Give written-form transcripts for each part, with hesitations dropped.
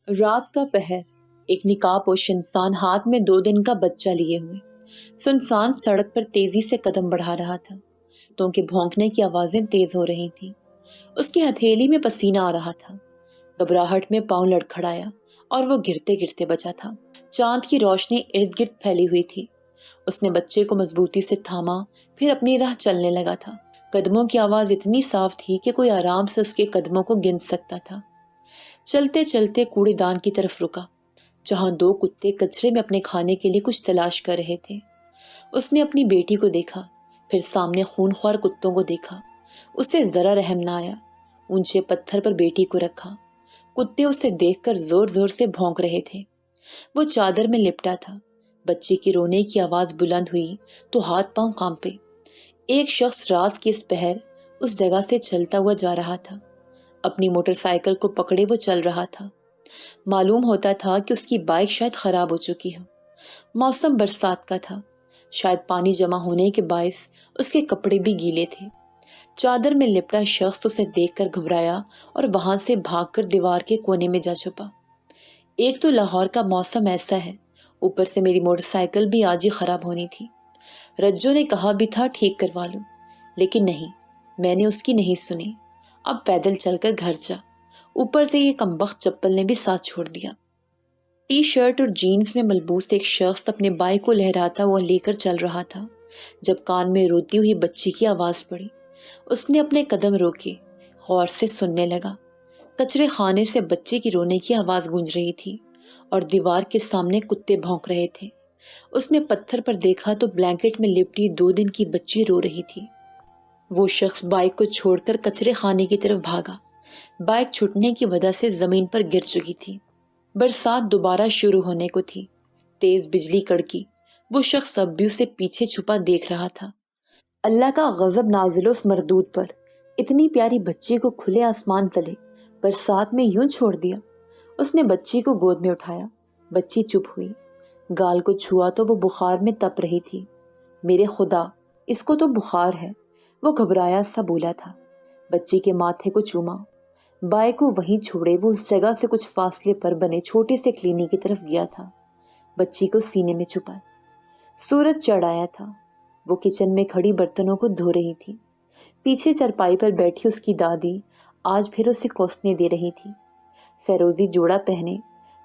رات کا پہر، ایک نقاب پوش انسان ہاتھ میں 2 دن کا بچہ لیے ہوئے سنسان سڑک پر تیزی سے قدم بڑھا رہا تھا تو ان کے بھونکنے کی آوازیں تیز ہو رہی تھیں۔ اس کی ہتھیلی میں پسینہ آ رہا تھا، گھبراہٹ میں پاؤں لڑکھڑایا اور وہ گرتے گرتے بچا تھا۔ چاند کی روشنی ارد گرد پھیلی ہوئی تھی۔ اس نے بچے کو مضبوطی سے تھاما، پھر اپنی راہ چلنے لگا تھا۔ قدموں کی آواز اتنی صاف تھی کہ کوئی آرام سے اس کے قدموں کو گن سکتا تھا۔ چلتے چلتے کوڑے دان کی طرف رکا، جہاں 2 کتے کچرے میں اپنے کھانے کے لیے کچھ تلاش کر رہے تھے۔ اس نے اپنی بیٹی کو دیکھا، پھر سامنے خونخوار کتوں کو دیکھا۔ اسے ذرا رحم نہ آیا۔ اونچے پتھر پر بیٹی کو رکھا۔ کتے اسے دیکھ کر زور زور سے بھونک رہے تھے۔ وہ چادر میں لپٹا تھا۔ بچے کی رونے کی آواز بلند ہوئی تو ہاتھ پاؤں کانپے۔ ایک شخص رات کی اس پہر اس جگہ سے چلتا ہوا جا رہا تھا۔ اپنی موٹر سائیکل کو پکڑے وہ چل رہا تھا۔ معلوم ہوتا تھا کہ اس کی بائک شاید خراب ہو چکی ہو۔ موسم برسات کا تھا، شاید پانی جمع ہونے کے باعث اس کے کپڑے بھی گیلے تھے۔ چادر میں لپٹا شخص اسے دیکھ کر گھبرایا اور وہاں سے بھاگ کر دیوار کے کونے میں جا چھپا۔ ایک تو لاہور کا موسم ایسا ہے، اوپر سے میری موٹر سائیکل بھی آج ہی خراب ہونی تھی۔ رجو نے کہا بھی تھا ٹھیک کروا لوں، لیکن نہیں، میں نے اس کی نہیں سنی۔ اب پیدل چل کر گھر جا۔ اوپر سے یہ کمبخت چپل نے بھی ساتھ چھوڑ دیا۔ ٹی شرٹ اور جینز میں ملبوس ایک شخص اپنے بائک کو لہراتا ہوا لے کر چل رہا تھا جب کان میں روتی ہوئی بچی کی آواز پڑی۔ اس نے اپنے قدم روکے، غور سے سننے لگا۔ کچرے خانے سے بچے کی رونے کی آواز گونج رہی تھی اور دیوار کے سامنے کتے بھونک رہے تھے۔ اس نے پتھر پر دیکھا تو بلینکٹ میں لپٹی 2 دن کی بچی رو رہی تھی۔ وہ شخص بائک کو چھوڑ کر کچرے خانے کی طرف بھاگا۔ بائک چھٹنے کی وجہ سے زمین پر گر چکی تھی۔ برسات دوبارہ شروع ہونے کو تھی۔ تیز بجلی کڑکی۔ وہ شخص اب بھی اسے پیچھے چھپا دیکھ رہا تھا۔ اللہ کا غضب نازل اس مردود پر، اتنی پیاری بچی کو کھلے آسمان تلے برسات میں یوں چھوڑ دیا۔ اس نے بچی کو گود میں اٹھایا۔ بچی چپ ہوئی، گال کو چھوا تو وہ بخار میں تپ رہی تھی۔ میرے خدا، اس کو تو بخار ہے، وہ گھبرایا سا بولا تھا۔ بچی کے ماتھے کو چوما، بائک کو وہیں چھوڑے وہ اس جگہ سے کچھ فاصلے پر بنے چھوٹے سے کلینک کی طرف گیا تھا۔ بچی کو سینے میں چھپا۔ سورج چڑھ آیا تھا۔ وہ کچن میں کھڑی برتنوں کو دھو رہی تھی۔ پیچھے چرپائی پر بیٹھی اس کی دادی آج پھر اسے کوسنے دے رہی تھی۔ فیروزی جوڑا پہنے،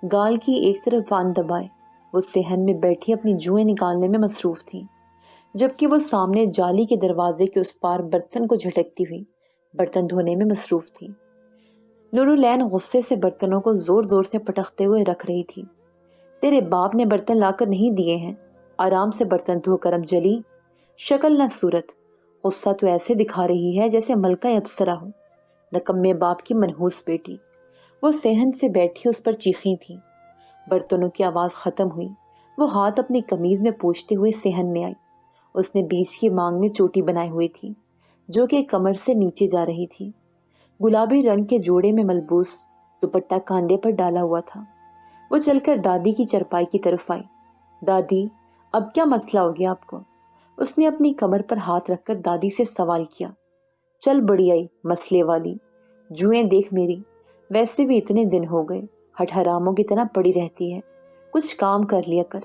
گال کی ایک طرف پان دبائے، وہ صحن میں بیٹھی اپنی جوئیں نکالنے میں مصروف تھی، جبکہ وہ سامنے جالی کے دروازے کے اس پار برتن کو جھٹکتی ہوئی برتن دھونے میں مصروف تھی۔ نورالعین غصے سے برتنوں کو زور زور سے پٹکتے ہوئے رکھ رہی تھی۔ تیرے باپ نے برتن لا کر نہیں دیے ہیں، آرام سے برتن دھو کر اب جلی، شکل نہ صورت، غصہ تو ایسے دکھا رہی ہے جیسے ملکہ اپسرا ہو، نکمے باپ کی منحوس بیٹی۔ وہ صحن سے بیٹھی اس پر چیخی تھی۔ برتنوں کی آواز ختم ہوئی، وہ ہاتھ اپنی قمیض میں پوچھتے ہوئے صحن میں آئی۔ اس نے بیچ کی مانگ میں چوٹی بنائی ہوئی تھی جو کہ کمر سے نیچے جا رہی تھی۔ گلابی رنگ کے جوڑے میں ملبوس دوپٹہ کاندھے پر ڈالا ہوا تھا۔ وہ چل کر دادی کی چرپائی کی طرف آئی۔ دادی، اب کیا مسئلہ ہو گیا آپ کو؟ اس نے اپنی کمر پر ہاتھ رکھ کر دادی سے سوال کیا۔ چل بڑی آئی مسئلے والی، جوئیں دیکھ میری، ویسے بھی اتنے دن ہو گئے ہٹ حراموں کی طرح پڑی رہتی ہے، کچھ کام کر لیا کر،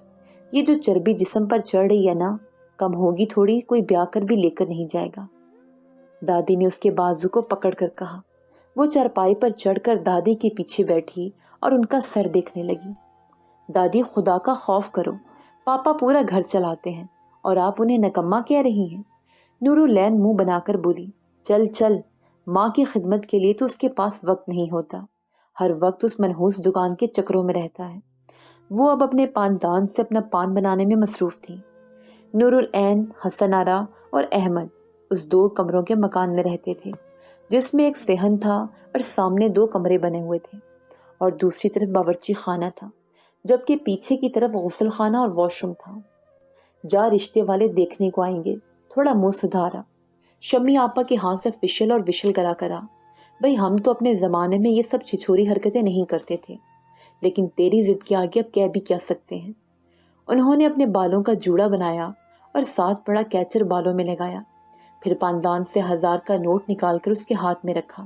یہ جو چربی جسم پر چڑھ رہی ہے نا، کم ہوگی تھوڑی، کوئی بیاہ کر بھی لے کر نہیں جائے گا۔ دادی نے اس کے بازو کو پکڑ کر کہا۔ وہ چرپائی پر چڑھ کر دادی کے پیچھے بیٹھی اور ان کا سر دیکھنے لگی۔ دادی، خدا کا خوف کرو، پاپا پورا گھر چلاتے ہیں اور آپ انہیں نکما کہہ رہی ہیں۔ نورالعین منہ بنا کر بولی۔ چل چل، ماں کی خدمت کے لیے تو اس کے پاس وقت نہیں ہوتا، ہر وقت اس منحوس دکان کے چکروں میں رہتا ہے۔ وہ اب اپنے پاندان سے اپنا پان بنانے میں مصروف تھی۔ نورالعین، حسن آرا اور احمد اس 2 کمروں کے مکان میں رہتے تھے، جس میں ایک صحن تھا اور سامنے 2 کمرے بنے ہوئے تھے اور دوسری طرف باورچی خانہ تھا، جبکہ پیچھے کی طرف غسل خانہ اور واش روم تھا۔ جا، رشتے والے دیکھنے کو آئیں گے، تھوڑا منہ سدھارا۔ شمی آپا کے ہاتھ سے فشل اور وشل کرا بھئی ہم تو اپنے زمانے میں یہ سب چھچوری حرکتیں نہیں کرتے تھے، لیکن تیری ضد کے آگے اب کہہ بھی کیا سکتے ہیں۔ انہوں نے اپنے بالوں کا جوڑا بنایا اور ساتھ بڑا کیچر بالوں میں لگایا، پھر پاندان سے 1000 کا نوٹ نکال کر اس کے ہاتھ میں رکھا۔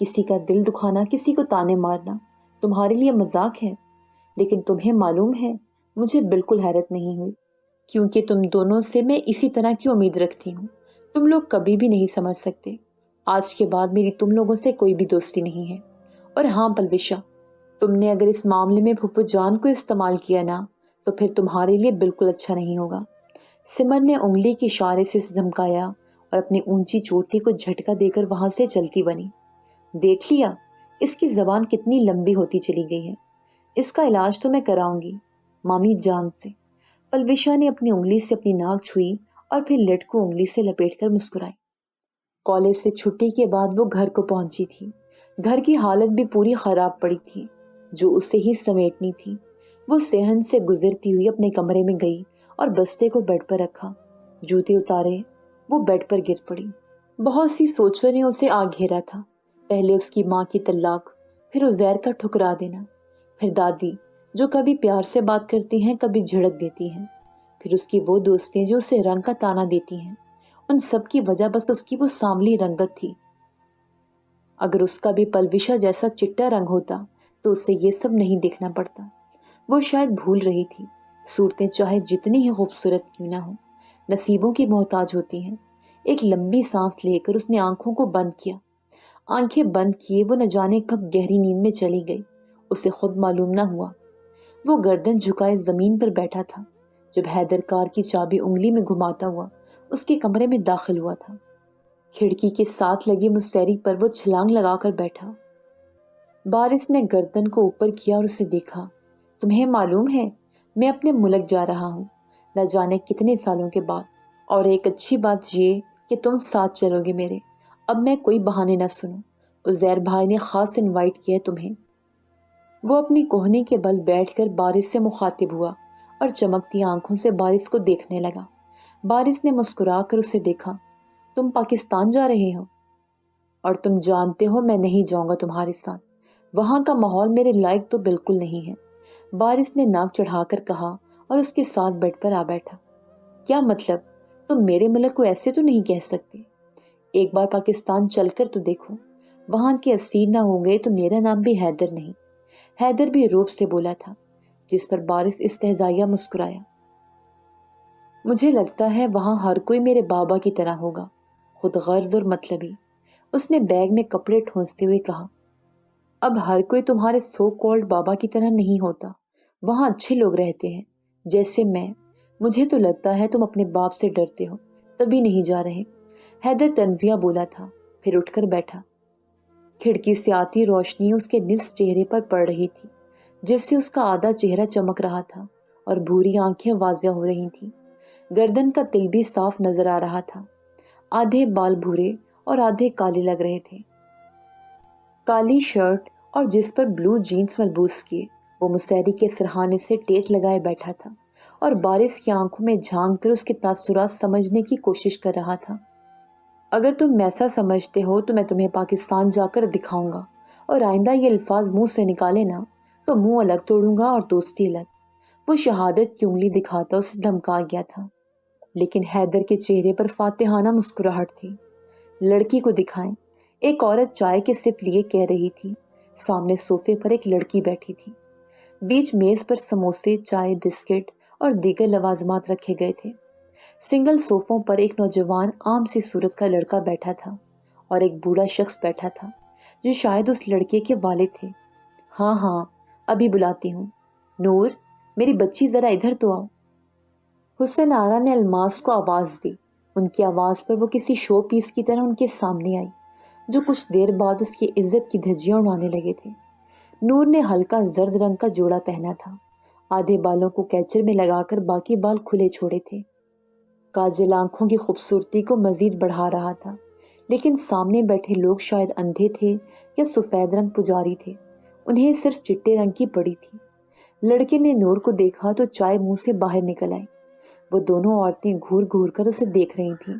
کسی کا دل دکھانا، کسی کو تانے مارنا تمہارے لیے مذاق ہے، لیکن تمہیں معلوم ہے مجھے بالکل حیرت نہیں ہوئی، کیونکہ تم دونوں سے میں اسی طرح کی امید رکھتی ہوں۔ تم لوگ کبھی بھی نہیں سمجھ سکتے۔ آج کے بعد میری تم لوگوں سے کوئی بھی دوستی نہیں ہے۔ اور ہاں پلوشا، تم نے اگر اس معاملے میں پھپھو جان کو استعمال کیا نا تو پھر تمہارے لیے بالکل اچھا نہیں ہوگا۔ سمر نے انگلی کے اشارے سے اسے دھمکایا اور اپنی اونچی چوٹی کو جھٹکا دے کر وہاں سے چلتی بنی۔ دیکھ لیا اس کی زبان کتنی لمبی ہوتی چلی گئی ہے۔ اس کا علاج تو میں کراؤں گی مامی جان سے۔ پلوشا نے اپنی انگلی سے اپنی ناک چھوئی اور پھر لٹ کو انگلی سے لپیٹ کر مسکرائی۔ کالج سے چھٹی کے بعد وہ گھر کو پہنچی تھی۔ گھر کی حالت بھی پوری خراب پڑی تھی جو اسے ہی سمیٹنی تھی۔ وہ صحن سے گزرتی ہوئی اپنے کمرے میں گئی اور بستے کو بیڈ پر رکھا۔ جوتے اتارے وہ بیڈ پر گر پڑی۔ بہت سی سوچوں نے اسے آ گھیرا تھا۔ پہلے اس کی ماں کی طلاق، پھر عزیر کا ٹھکرا دینا، پھر دادی جو کبھی پیار سے بات کرتی ہیں کبھی جھڑک دیتی ہیں، پھر اس کی وہ دوستیں جو اسے رنگ کا تانا دیتی ہیں۔ ان سب کی وجہ بس اس کی وہ سانولی رنگت تھی۔ اگر اس کا بھی پلوشا جیسا چٹا رنگ ہوتا تو اسے یہ سب نہیں دیکھنا پڑتا۔ وہ شاید بھول رہی تھی صورتیں چاہے جتنی ہی خوبصورت کیوں نہ ہو نصیبوں کی محتاج ہوتی ہیں۔ ایک لمبی سانس لے کر اس نے آنکھوں کو بند کیا۔ آنکھیں بند کیے وہ نہ جانے کب گہری نیند میں چلی گئی، اسے خود معلوم نہ ہوا۔ وہ گردن جھکائے زمین پر بیٹھا تھا جب حیدر کار کی چابی انگلی میں گھماتا ہوا اس کے کمرے میں داخل ہوا تھا۔ کھڑکی کے ساتھ لگی مستری پر وہ چھلانگ لگا کر بیٹھا۔ بارش نے گردن کو اوپر کیا اور اسے دیکھا۔ تمہیں معلوم ہے میں اپنے ملک جا رہا ہوں، نہ جانے کتنے سالوں کے بعد، اور ایک اچھی بات یہ کہ تم ساتھ چلو گے میرے۔ اب میں کوئی بہانے نہ سنوں۔ عزیر بھائی نے خاص انوائٹ کیا ہے تمہیں۔ وہ اپنی کوہنی کے بل بیٹھ کر بارش سے مخاطب ہوا اور چمکتی آنکھوں سے بارش کو دیکھنے لگا۔ بارش نے مسکرا کر اسے دیکھا۔ تم پاکستان جا رہے ہو؟ اور تم جانتے ہو میں نہیں جاؤں گا تمہارے ساتھ، وہاں کا ماحول میرے لائق تو بالکل نہیں ہے۔ بارش نے ناک چڑھا کر کہا اور اس کے ساتھ بیڈ پر آ بیٹھا۔ کیا مطلب؟ تم میرے ملک کو ایسے تو نہیں کہہ سکتے۔ ایک بار پاکستان چل کر تو دیکھو، وہاں کے اسیر نہ ہو گئے تو میرا نام بھی حیدر نہیں۔ حیدر بھی روب سے بولا تھا، جس پر بارش استہزائیہ مسکرایا۔ مجھے لگتا ہے وہاں ہر کوئی میرے بابا کی طرح ہوگا، خود غرض اور مطلبی۔ اس نے بیگ میں کپڑے ٹھونستے ہوئے کہا۔ اب ہر کوئی تمہارے سو کالڈ بابا کی طرح نہیں ہوتا، وہاں اچھے لوگ رہتے ہیں جیسے میں۔ مجھے تو لگتا ہے تم اپنے باپ سے ڈرتے ہو تبھی نہیں جا رہے۔ حیدر طنزیہ بولا تھا، پھر اٹھ کر بیٹھا۔ کھڑکی سے آتی روشنی اس کے نصف چہرے پر پڑ رہی تھی، جس سے اس کا آدھا چہرہ چمک رہا تھا اور بھوری آنکھیں واضح ہو رہی تھیں۔ گردن کا تل بھی صاف نظر آ رہا تھا۔ آدھے بال بھورے اور آدھے کالے لگ رہے تھے۔ کالی شرٹ اور جس پر بلو جینز ملبوس کیے وہ مسیری کے سرہانے سے ٹیک لگائے بیٹھا تھا اور بارش کی آنکھوں میں جھانک کر اس کے تاثرات سمجھنے کی کوشش کر رہا تھا۔ اگر تم ایسا سمجھتے ہو تو میں تمہیں پاکستان جا کر دکھاؤں گا، اور آئندہ یہ الفاظ منہ سے نکالے نا تو منہ الگ توڑوں گا اور دوستی الگ۔ وہ شہادت کی انگلی دکھاتا اسے دھمکا گیا تھا، لیکن حیدر کے چہرے پر فاتحانہ مسکراہٹ تھی۔ لڑکی کو دکھائیں، ایک عورت چائے کے سپ لیے کہہ رہی تھی۔ سامنے صوفے پر ایک لڑکی بیٹھی تھی۔ بیچ میز پر سموسے، چائے، بسکٹ اور دیگر لوازمات رکھے گئے تھے۔ سنگل صوفوں پر ایک نوجوان عام سی صورت کا لڑکا بیٹھا تھا اور ایک بوڑھا شخص بیٹھا تھا جو شاید اس لڑکے کے والد تھے۔ ہاں ہاں، ابھی بلاتی ہوں۔ نور، میری بچی ذرا ادھر تو آؤ۔ حسن آرا نے الماس کو آواز دی۔ ان کی آواز پر وہ کسی شو پیس کی طرح ان کے سامنے آئی، جو کچھ دیر بعد اس کی عزت کی دھجیاں اڑانے لگے تھے۔ نور نے ہلکا زرد رنگ کا جوڑا پہنا تھا، آدھے بالوں کو کیچر میں لگا کر باقی بال کھلے چھوڑے تھے۔ کاجل آنکھوں کی خوبصورتی کو مزید بڑھا رہا تھا، لیکن سامنے بیٹھے لوگ شاید اندھے تھے یا سفید رنگ پجاری تھے، انہیں صرف چٹے رنگ کی پڑی تھی۔ لڑکے نے نور کو دیکھا تو چائے منہ سے باہر نکل آئی۔ وہ دونوں عورتیں گھور گھور کر اسے دیکھ رہی تھیں۔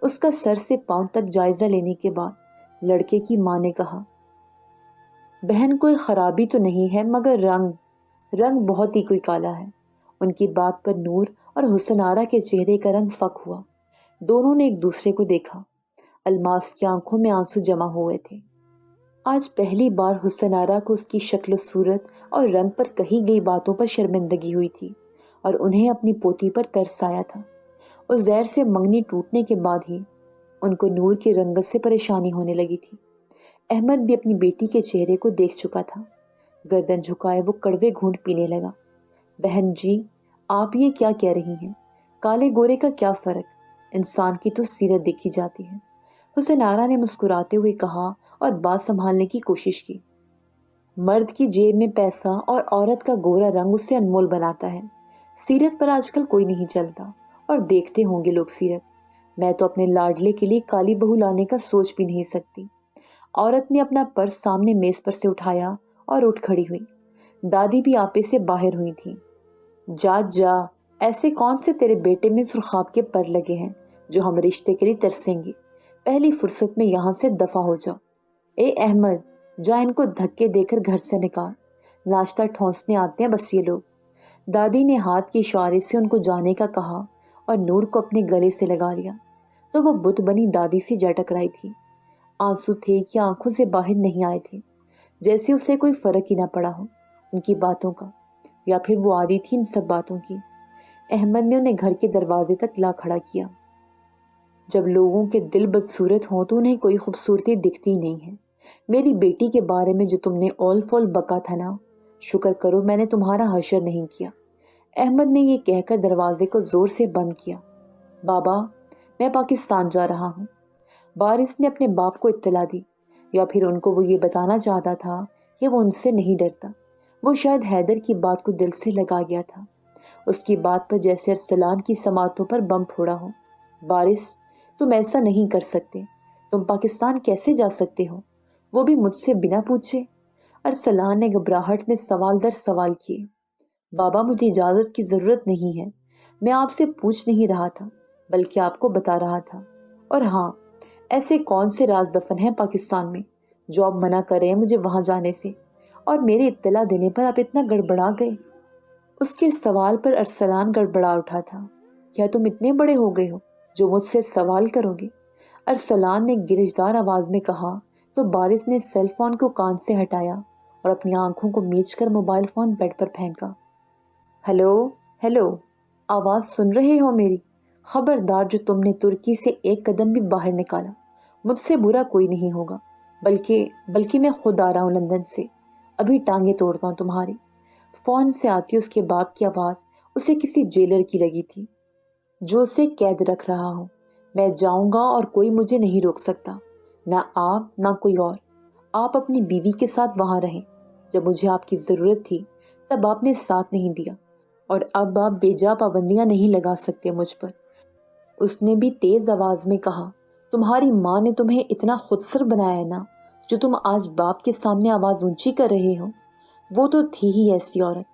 اس کا سر سے پاؤں تک جائزہ لینے کے بعد لڑکے کی ماں نے کہا، بہن کوئی خرابی تو نہیں ہے، مگر رنگ بہت ہی کوئی کالا ہے۔ ان کی بات پر نور اور حسن آرا کے چہرے کا رنگ فک ہوا۔ دونوں نے ایک دوسرے کو دیکھا۔ الماس کی آنکھوں میں آنسو جمع ہوئے تھے۔ آج پہلی بار حسن آرا کو اس کی شکل و صورت اور رنگ پر کہی گئی باتوں پر شرمندگی ہوئی تھی اور انہیں اپنی پوتی پر ترس آیا تھا۔ اس زہر سے منگنی ٹوٹنے کے بعد ہی ان کو نور کی رنگت سے پریشانی ہونے لگی تھی۔ احمد بھی اپنی بیٹی کے چہرے کو دیکھ چکا تھا۔ گردن جھکائے وہ کڑوے گھونٹ پینے لگا۔ بہن جی، آپ یہ کیا کہہ رہی ہیں؟ کالے گورے کا کیا فرق؟ انسان کی تو سیرت دیکھی جاتی ہے، حسن آرا نے مسکراتے ہوئے کہا اور بات سنبھالنے کی کوشش کی۔ مرد کی جیب میں پیسہ اور عورت کا گورا رنگ اسے انمول بناتا ہے۔ سیرت پر آج کل کوئی نہیں چلتا، اور دیکھتے ہوں گے لوگ سیرت۔ میں تو اپنے لاڈلے کے لیے کالی بہو لانے کا سوچ بھی نہیں سکتی۔ عورت نے اپنا پرس سامنے میز پر سے اٹھایا اور اٹھ کھڑی ہوئی۔ دادی بھی آپے سے باہر ہوئی تھی۔ جا جا، ایسے کون سے تیرے بیٹے میں سرخاب کے پر لگے ہیں جو ہم رشتے کے لیے ترسیں گے؟ پہلی فرصت میں یہاں سے دفع ہو جا۔ اے احمد، جا ان کو دھکے دے کر گھر سے نکال، ناشتہ ٹھونسنے آتے ہیں بس یہ لوگ۔ دادی نے ہاتھ کے اشارے سے ان کو جانے کا کہا اور نور کو اپنے گلے سے لگا لیا تو وہ بت بنی دادی سے جا ٹکرائی تھی۔ آنسو تھے کہ آنکھوں سے باہر نہیں آئے تھے، جیسے اسے کوئی فرق ہی نہ پڑا ہو ان کی باتوں کا، یا پھر وہ عادی تھی ان سب باتوں کی۔ احمد نے انہیں گھر کے دروازے تک لا کھڑا کیا۔ جب لوگوں کے دل بدصورت ہوں تو انہیں کوئی خوبصورتی دکھتی نہیں ہے۔ میری بیٹی کے بارے میں جو تم نے اول فول بکا تھا نا، شکر کرو میں نے تمہارا حشر نہیں کیا۔ احمد نے یہ کہہ کر دروازے کو زور سے بند کیا۔ بابا، میں پاکستان جا رہا ہوں۔ بارش نے اپنے باپ کو اطلاع دی، یا پھر ان کو وہ یہ بتانا چاہتا تھا کہ وہ ان سے نہیں ڈرتا۔ وہ شاید حیدر کی بات کو دل سے لگا گیا تھا، اس کی بات پر جیسے ارسلان کی سماعتوں پر بم پھوڑا ہو۔ بارش، تم ایسا نہیں کر سکتے، تم پاکستان کیسے جا سکتے ہو، وہ بھی مجھ سے بنا پوچھے؟ ارسلان نے گھبراہٹ میں سوال در سوال کیے۔ بابا، مجھے اجازت کی ضرورت نہیں ہے، میں آپ سے پوچھ نہیں رہا تھا بلکہ آپ کو بتا رہا تھا۔ اور ہاں، ایسے کون سے راز دفن ہیں پاکستان میں جو آپ منع کر رہے ہیں مجھے وہاں جانے سے، اور میرے اطلاع دینے پر آپ اتنا گڑبڑا گئے؟ اس کے سوال پر ارسلان گڑبڑا اٹھا تھا۔ کیا تم اتنے بڑے ہو گئے ہو جو مجھ سے سوال کرو گے؟ ارسلان نے گرجدار آواز میں کہا تو بارش نے سیل فون کو کان سے ہٹایا اور اپنی آنکھوں کو میچ کر موبائل فون بیڈ پر پھینکا۔ ہیلو ہیلو، آواز سن رہے ہو میری؟ خبردار جو تم نے ترکی سے ایک قدم بھی باہر نکالا، مجھ سے برا کوئی نہیں ہوگا، بلکہ میں خود آ رہا ہوں لندن سے، ابھی ٹانگیں توڑتا ہوں تمہاری۔ فون سے آتی اس کے باپ کی آواز اسے کسی جیلر کی لگی تھی جو اسے قید رکھ رہا ہو۔ میں جاؤں گا اور کوئی مجھے نہیں روک سکتا، نہ آپ نہ کوئی اور۔ آپ اپنی بیوی کے ساتھ وہاں رہیں، جب مجھے آپ کی ضرورت تھی تب آپ نے ساتھ نہیں دیا، اور اب آپ بے جا پابندیاں نہیں لگا سکتے مجھ پر۔ اس نے بھی تیز آواز میں کہا، تمہاری ماں نے تمہیں اتنا خودسر بنایا ہے نا، جو تم آج باپ کے سامنے آواز اونچی کر رہے ہو۔ وہ تو تھی ہی ایسی عورت۔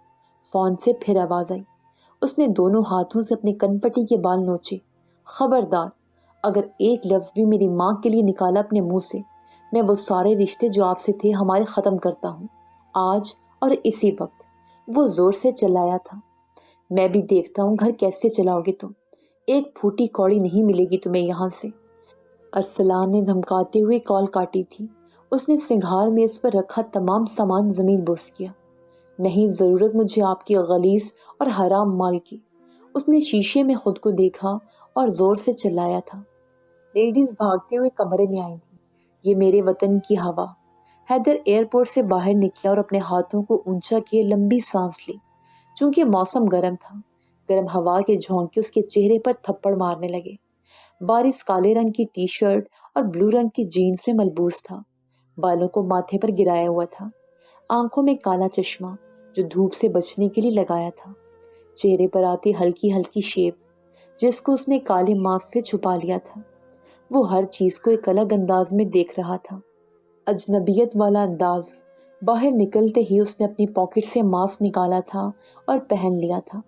فون سے پھر آواز آئی۔ اس نے دونوں ہاتھوں سے اپنی کن پٹی کے بال نوچے۔ خبردار، اگر ایک لفظ بھی میری ماں کے لیے نکالا اپنے منہ سے، میں وہ سارے رشتے جو آپ سے تھے ہمارے ختم کرتا ہوں، آج اور اسی وقت۔ وہ زور سے چلایا تھا۔ میں بھی دیکھتا ہوں گھر کیسے چلاؤ گے تم، ایک پھوٹی کوڑی نہیں ملے گی تمہیں یہاں سے۔ ارسلان نے دھمکاتے ہوئے کال کاٹی تھی۔ اس نے سنگھار میز پر رکھا تمام سامان زمین بوس کیا۔ نہیں ضرورت مجھے آپ کی غلیظ اور حرام مال کی۔ اس نے شیشے میں خود کو دیکھا اور زور سے چلایا تھا۔ لیڈیز بھاگتے ہوئے کمرے میں آئی تھی۔ یہ میرے وطن کی ہوا۔ حیدر ایئرپورٹ سے باہر نکلا اور اپنے ہاتھوں کو اونچا کیے لمبی سانس لی۔ چونکہ موسم گرم تھا، گرم ہوا کے جھونکے اس کے چہرے پر تھپڑ مارنے لگے۔ بارش کالے رنگ کی ٹی شرٹ اور بلو رنگ کی جینز میں ملبوس تھا، بالوں کو ماتھے پر گرایا ہوا تھا، آنکھوں میں کالا چشمہ جو دھوپ سے بچنے کے لیے لگایا تھا، چہرے پر آتی ہلکی ہلکی شیو جس کو اس نے کالے ماسک سے چھپا لیا تھا۔ وہ ہر چیز کو ایک الگ انداز میں دیکھ رہا تھا، اجنبیت والا انداز۔ باہر نکلتے ہی اس نے اپنی پاکٹ سے ماسک نکالا تھا اور پہن لیا تھا،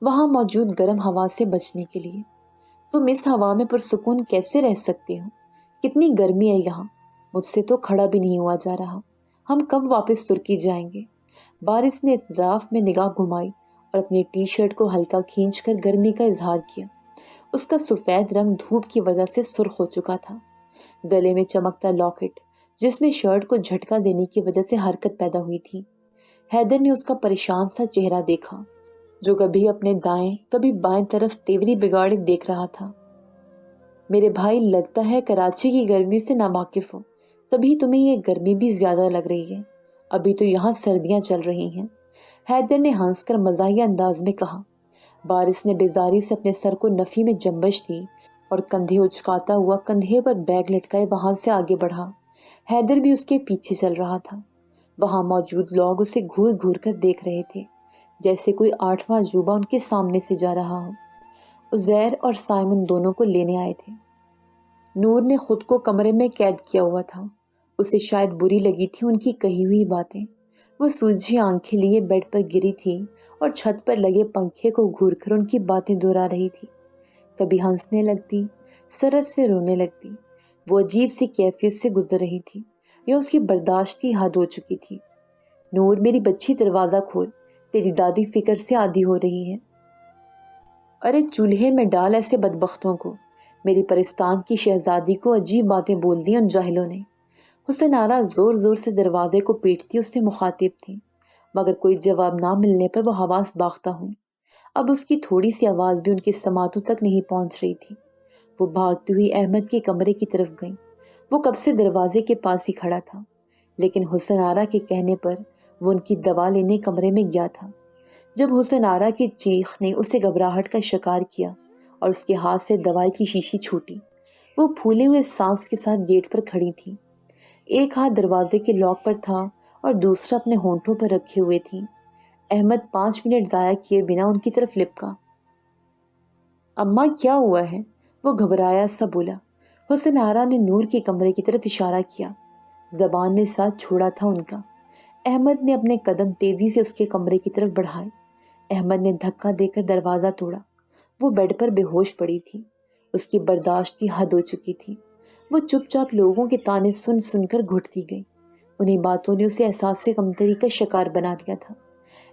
وہاں موجود گرم ہوا سے بچنے کے لیے۔ تم اس ہوا میں پرسکون کیسے رہ سکتے ہو؟ کتنی گرمی ہے یہاں، مجھ سے تو کھڑا بھی نہیں ہوا جا رہا۔ ہم کب واپس ترکی جائیں گے؟ بارش نے اطراف میں نگاہ گھمائی اور اپنی ٹی شرٹ کو ہلکا کھینچ کر گرمی کا اظہار کیا۔ اس کا سفید رنگ دھوپ کی وجہ سے سرخ ہو چکا تھا۔ گلے میں چمکتا لاکٹ جس میں شرٹ کو جھٹکا دینے کی وجہ سے حرکت پیدا ہوئی تھی۔ حیدر نے اس کا پریشان سا چہرہ دیکھا جو کبھی اپنے دائیں کبھی بائیں طرف تیوری بگاڑے دیکھ رہا تھا۔ میرے بھائی، لگتا ہے کراچی کی گرمی سے ناواقف ہو، تبھی تمہیں یہ گرمی بھی زیادہ لگ رہی ہے۔ ابھی تو یہاں سردیاں چل رہی ہیں، حیدر نے ہنس کر مزاحیہ انداز میں کہا۔ بارش نے بیزاری سے اپنے سر کو نفی میں جنبش دی اور کندھے اچکاتا ہوا کندھے پر بیگ لٹکائے وہاں سے آگے بڑھا۔ حیدر بھی اس کے پیچھے چل رہا تھا۔ وہاں موجود لوگ اسے گھور گھور کر دیکھ رہے تھے، جیسے کوئی 8واں عجوبہ ان کے سامنے سے جا رہا ہو۔ عزیر اور سائمن دونوں کو لینے آئے تھے۔ نور نے خود کو کمرے میں قید کیا ہوا تھا۔ اسے شاید بری لگی تھی ان کی کہی ہوئی باتیں۔ وہ سوجھی آنکھیں لیے بیڈ پر گری تھی اور چھت پر لگے پنکھے کو گھور کر ان کی باتیں دہرا رہی تھی۔ کبھی ہنسنے لگتی، سرس سے رونے لگتی۔ وہ عجیب سی کیفیت سے گزر رہی تھی، یہ اس کی برداشت کی حد ہو چکی تھی۔ نور، میری بچی دروازہ کھول، تیری دادی فکر سے عادی ہو رہی ہے۔ ارے چولہے میں ڈال ایسے بدبختوں کو، میری پرستان کی شہزادی کو عجیب باتیں بول دی ان جاہلوں نے۔ حسن آرا زور زور سے دروازے کو پیٹتی اس سے مخاطب تھی، مگر کوئی جواب نہ ملنے پر وہ حواس باختہ ہوئی۔ اب اس کی تھوڑی سی آواز بھی ان کے سماعتوں تک نہیں پہنچ رہی تھی۔ وہ بھاگتی ہوئی احمد کے کمرے کی طرف گئیں۔ وہ کب سے دروازے کے پاس ہی کھڑا تھا، لیکن حسن آرا کے کہنے پر وہ ان کی دوا لینے کمرے میں گیا تھا۔ جب حسن آرا کی چیخ نے اسے گھبراہٹ کا شکار کیا اور اس کے ہاتھ سے دوائی کی شیشی چھوٹی، وہ پھولے ہوئے سانس کے ساتھ گیٹ پر کھڑی تھی۔ ایک ہاتھ دروازے کے لاک پر تھا اور دوسرا اپنے ہونٹوں پر رکھے ہوئے تھی۔ احمد 5 منٹ ضائع کیے بنا ان کی طرف لپکا۔ اماں، کیا ہوا ہے؟ وہ گھبرایا سا بولا۔ حسن آرا نے نور کے کمرے کی طرف اشارہ کیا۔ زبان نے ساتھ چھوڑا تھا ان کا۔ احمد نے اپنے قدم تیزی سے اس کے کمرے کی طرف بڑھائے۔ احمد نے دھکا دے کر دروازہ توڑا۔ وہ بیڈ پر بے ہوش پڑی تھی، اس کی برداشت کی حد ہو چکی تھی۔ وہ چپ چاپ لوگوں کے تانے سن سن کر گھٹتی گئی۔ انہیں باتوں نے اسے احساس کمتری کا شکار بنا دیا تھا۔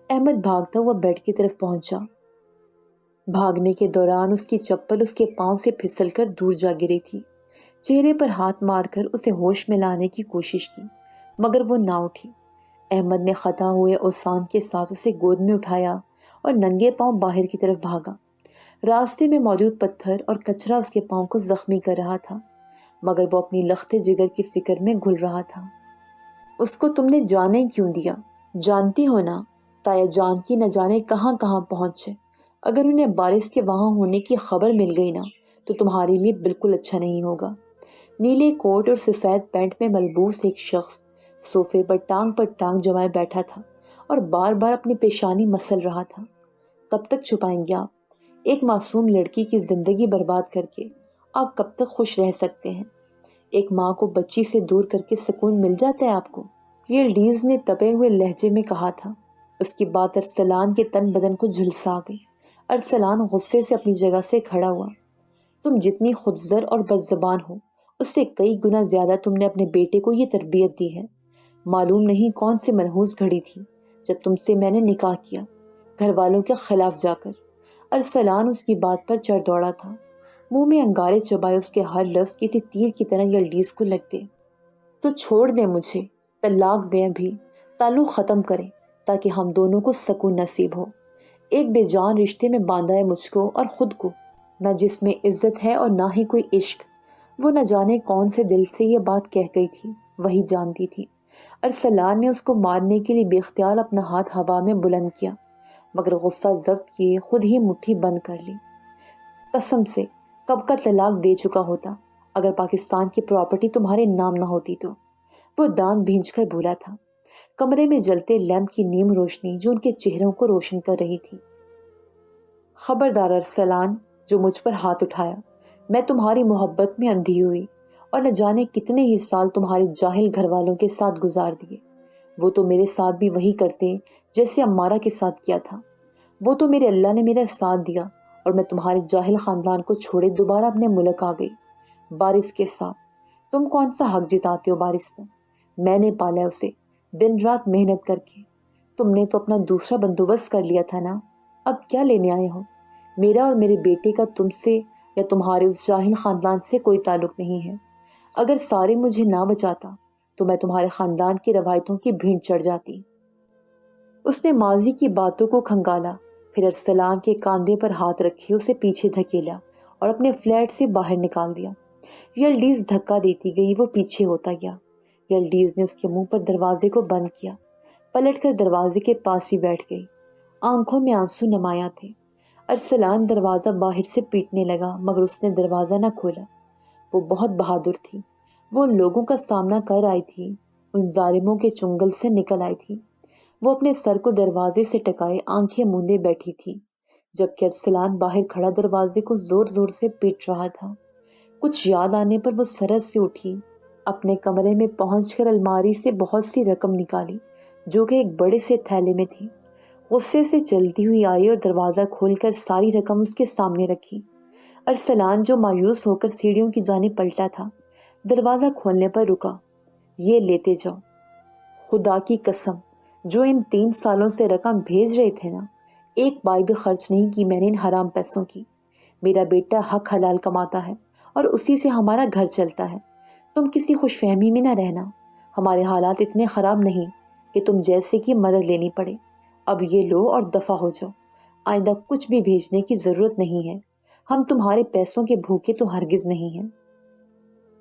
احمد بھاگتا ہوا بیڈ کی طرف پہنچا۔ بھاگنے کے دوران اس کی چپل اس کے پاؤں سے پھسل کر دور جا گری تھی۔ چہرے پر ہاتھ مار کر اسے ہوش میں لانے کی کوشش کی، مگر وہ نہ اٹھی۔ احمد نے خطا ہوئے اوسان کے ساتھ اسے گود میں اٹھایا اور ننگے پاؤں باہر کی طرف بھاگا۔ راستے میں موجود پتھر اور کچرا اس کے پاؤں کو زخمی کر رہا تھا، مگر وہ اپنی لخت جگر کی فکر میں گھل رہا تھا۔ اس کو تم نے جانے کیوں دیا؟ جانتی ہو نا، تایا جان کی نہ جانے کہاں کہاں پہنچے۔ اگر انہیں بارش کے وہاں ہونے کی خبر مل گئی نا تو تمہارے لیے بالکل اچھا نہیں ہوگا۔ نیلے کوٹ اور سفید پینٹ میں ملبوس ایک شخص صوفے پر ٹانگ جمائے بیٹھا تھا اور بار بار اپنی پیشانی مسل رہا تھا۔ کب تک چھپائیں گے آپ؟ ایک معصوم لڑکی کی زندگی برباد کر کے آپ کب تک خوش رہ سکتے ہیں؟ ایک ماں کو بچی سے دور کر کے سکون مل جاتا ہے آپ کو؟ یلڈیز نے تپے ہوئے لہجے میں کہا تھا۔ اس کی بات ارسلان کے تن بدن کو جھلسا گئی۔ ارسلان غصے سے اپنی جگہ سے کھڑا ہوا۔ تم جتنی خودزر اور بد زبان ہو، اس سے کئی گنا زیادہ تم نے اپنے بیٹے کو یہ تربیت دی ہے۔ معلوم نہیں کون سی منحوس گھڑی تھی جب تم سے میں نے نکاح کیا، گھر والوں کے خلاف جا کر۔ ارسلان اس کی بات پر چڑھ دوڑا تھا۔ منہ میں انگارے چبائے اس کے ہر لفظ کسی تیر کی طرح یلڈیز کو لگتے۔ تو چھوڑ دیں مجھے، طلاق دیں، ابھی تعلق ختم کریں تاکہ ہم دونوں کو سکون نصیب ہو۔ ایک بے جان رشتے میں باندھا ہے مجھ کو اور خود کو، نہ جس میں عزت ہے اور نہ ہی کوئی عشق۔ وہ نہ جانے کون سے دل سے یہ بات کہہ گئی تھی، وہی جانتی تھی۔ ارسلان نے اس کو مارنے کے لیے بے اختیار اپنا ہاتھ ہوا میں بلند کیا، مگر غصہ ضبط کیے خود ہی مٹھی بند کر لی۔ قسم سے کب کا طلاق دے چکا ہوتا اگر پاکستان کی پراپرٹی تمہارے نام نہ ہوتی تو، وہ دانت بھینج کر بولا تھا۔ کمرے میں جلتے لیمپ کی نیم روشنی جو ان کے چہروں کو روشن کر رہی تھی۔ خبردار ارسلان، جو مجھ پر ہاتھ اٹھایا، میں تمہاری محبت میں اندھی ہوئی اور نہ جانے کتنے ہی سال تمہارے جاہل گھر والوں کے ساتھ گزار دیے۔ وہ تو میرے ساتھ بھی وہی کرتے جیسے امارہ کے ساتھ کیا تھا۔ وہ تو میرے اللہ نے میرا ساتھ دیا اور میں تمہارے جاہل خاندان کو چھوڑے دوبارہ اپنے ملک آ گئی، بارش کے ساتھ۔ تم کون سا حق جتاتے ہو بارش پر؟ میں نے پالا اسے دن رات محنت کر کے۔ تم نے تو اپنا دوسرا بندوبست کر لیا تھا نا، اب کیا لینے آئے ہو؟ میرا اور میرے بیٹے کا تم سے یا تمہارے اس جاہل خاندان سے کوئی تعلق نہیں ہے۔ اگر سارے مجھے نہ بچاتا تو میں تمہارے خاندان کی روایتوں کی بھینڑ چڑھ جاتی۔ اس نے ماضی کی باتوں کو کھنگالا، پھر ارسلان کے کاندھے پر ہاتھ رکھے اسے پیچھے دھکیلا اور اپنے فلیٹ سے باہر نکال دیا۔ یلڈیز دھکا دیتی گئی، وہ پیچھے ہوتا گیا۔ یلڈیز نے اس کے منہ پر دروازے کو بند کیا، پلٹ کر دروازے کے پاس ہی بیٹھ گئی۔ آنکھوں میں آنسو نمایاں تھے۔ ارسلان دروازہ باہر سے پیٹنے لگا، مگر اس نے دروازہ نہ کھولا۔ وہ بہت بہادر تھی، وہ ان لوگوں کا سامنا کر آئی تھی، ان ظالموں کے چنگل سے نکل آئی تھی۔ وہ اپنے سر کو دروازے سے ٹکائے آنکھیں موندے بیٹھی تھی، جبکہ ارسلان باہر کھڑا دروازے کو زور زور سے پیٹ رہا تھا۔ کچھ یاد آنے پر وہ سرس سے اٹھی، اپنے کمرے میں پہنچ کر الماری سے بہت سی رقم نکالی جو کہ ایک بڑے سے تھیلے میں تھی۔ غصے سے چلتی ہوئی آئی اور دروازہ کھول کر ساری رقم اس کے سامنے رکھی۔ ارسلان جو مایوس ہو کر سیڑھیوں کی جانب پلٹا تھا، دروازہ کھولنے پر رکا۔ یہ لیتے جاؤ۔ خدا کی قسم، جو ان 3 سالوں سے رقم بھیج رہے تھے نا، ایک بائی بھی خرچ نہیں کی میں نے ان حرام پیسوں کی۔ میرا بیٹا حق حلال کماتا ہے اور اسی سے ہمارا گھر چلتا ہے۔ تم کسی خوش فہمی میں نہ رہنا، ہمارے حالات اتنے خراب نہیں کہ تم جیسے کی مدد لینی پڑے۔ اب یہ لو اور دفع ہو جاؤ، آئندہ کچھ بھی بھیجنے کی ضرورت نہیں ہے، ہم تمہارے پیسوں کے بھوکے تو ہرگز نہیں ہیں۔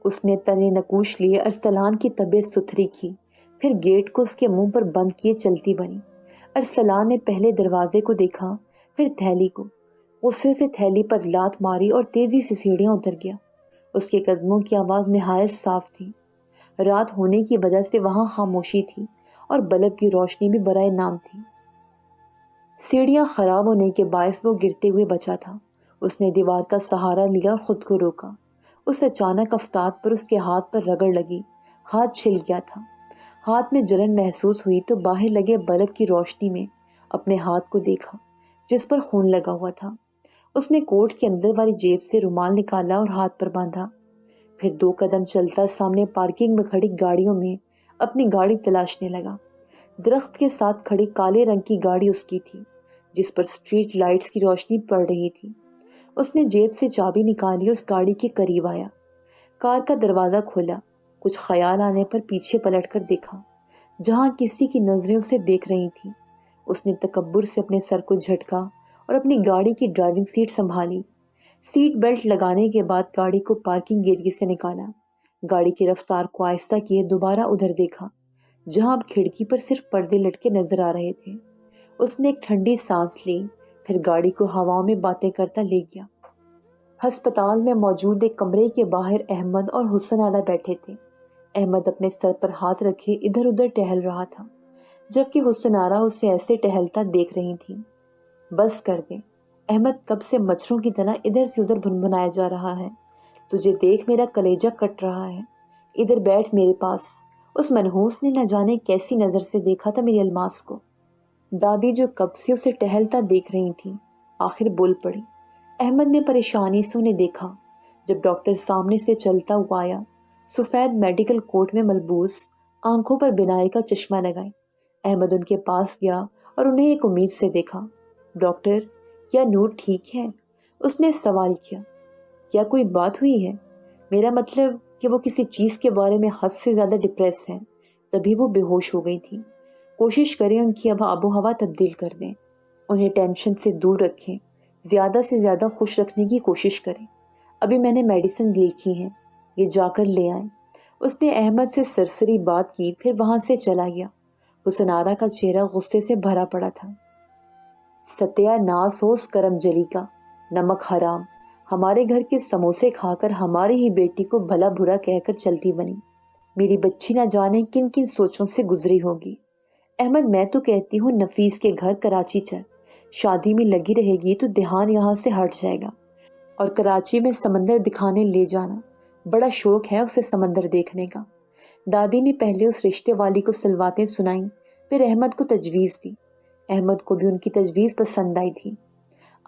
اس نے تنے نکوش لیے، ارسلان کی طبیعت ستھری کی، پھر گیٹ کو اس کے منہ پر بند کیے چلتی بنی۔ ارسلان نے پہلے دروازے کو دیکھا، پھر تھیلی کو۔ غصے سے تھیلی پر لات ماری اور تیزی سے سیڑھیاں اتر گیا۔ اس کے قدموں کی آواز نہایت صاف تھی۔ رات ہونے کی وجہ سے وہاں خاموشی تھی اور بلب کی روشنی بھی برائے نام تھی۔ سیڑھیاں خراب ہونے کے باعث وہ گرتے ہوئے بچا تھا۔ اس نے دیوار کا سہارا لیا اور خود کو روکا۔ اس اچانک افتاد پر اس کے ہاتھ پر رگڑ لگی، ہاتھ چھل گیا تھا۔ ہاتھ میں جلن محسوس ہوئی تو باہر لگے بلب کی روشنی میں اپنے ہاتھ کو دیکھا جس پر خون لگا ہوا تھا۔ اس نے کوٹ کے اندر والی جیب سے رومال نکالا اور ہاتھ پر باندھا، پھر 2 قدم چلتا سامنے پارکنگ میں کھڑی گاڑیوں میں اپنی گاڑی تلاشنے لگا۔ درخت کے ساتھ کھڑی کالے رنگ کی گاڑی اس کی تھی جس پر اسٹریٹ لائٹس کی روشنی پڑ رہی تھی۔ اس نے جیب سے چابی نکالی اور اس گاڑی کے قریب آیا۔ کار کا دروازہ کھولا، کچھ خیال آنے پر پیچھے پلٹ کر دیکھا، جہاں کسی کی نظریں اسے دیکھ رہی تھیں۔ اس نے تکبر سے اپنے سر کو جھٹکا اور اپنی گاڑی کی ڈرائیونگ سیٹ سنبھالی۔ سیٹ بیلٹ لگانے کے بعد گاڑی کو پارکنگ ایریا سے نکالا، گاڑی کی رفتار کو آہستہ کیے دوبارہ ادھر دیکھا جہاں اب کھڑکی پر صرف پردے لٹکے نظر آ رہے تھے۔ اس نے ایک ٹھنڈی سانس لی، پھر گاڑی کو ہواؤں میں باتیں کرتا لے گیا۔ ہسپتال میں موجود ایک کمرے کے باہر احمد اور حسن آرا بیٹھے تھے۔ احمد اپنے سر پر ہاتھ رکھے ادھر ادھر ٹہل رہا تھا، جبکہ حسن آرا اسے ایسے ٹہلتا دیکھ رہی تھی۔ بس کر دے، احمد کب سے مچھروں کی طرح ادھر سے ادھر بھنبھنایا جا رہا ہے، تجھے دیکھ میرا کلیجہ کٹ رہا ہے۔ ادھر بیٹھ میرے پاس۔ اس منحوس نے نہ جانے کیسی نظر سے دیکھا تھا میری الماس کو۔ دادی جو کب سے اسے ٹہلتا دیکھ رہی تھی، آخر بول پڑی۔ احمد نے پریشانی سے انہیں دیکھا۔ جب ڈاکٹر سامنے سے چلتا ہوا آیا، سفید میڈیکل کوٹ میں ملبوس، آنکھوں پر بینائی کا چشمہ لگائے، احمد ان کے پاس گیا اور انہیں ایک امید سے دیکھا۔ ڈاکٹر، کیا نور ٹھیک ہے؟ اس نے سوال کیا۔ کیا کوئی بات ہوئی ہے؟ میرا مطلب کہ وہ کسی چیز کے بارے میں حد سے زیادہ ڈپریس ہے، تبھی وہ بے ہوش ہو گئی تھی۔ کوشش کریں ان کی اب آب و ہوا تبدیل کر دیں، انہیں ٹینشن سے دور رکھیں، زیادہ سے زیادہ خوش رکھنے کی کوشش کریں۔ ابھی میں نے میڈیسن لکھی ہیں، یہ جا کر لے آئیں۔ اس نے احمد سے سرسری بات کی، پھر وہاں سے چلا گیا۔ حسن آرا کا چہرہ غصے سے بھرا پڑا تھا۔ ستیہ ناس ہو اس کرم جلی کا، نمک حرام، ہمارے گھر کے سموسے کھا کر ہماری ہی بیٹی کو بھلا برا کہہ کر چلتی بنی۔ میری بچی نہ جانے کن کن سوچوں سے گزری ہوگی۔ احمد، میں تو کہتی ہوں نفیس کے گھر کراچی چل، شادی میں لگی رہے گی تو دھیان یہاں سے ہٹ جائے گا، اور کراچی میں سمندر دکھانے لے جانا، بڑا شوق ہے اسے سمندر دیکھنے کا۔ دادی نے پہلے اس رشتے والی کو سلواتیں سنائیں، پھر احمد کو تجویز دی۔ احمد کو بھی ان کی تجویز پسند آئی تھی۔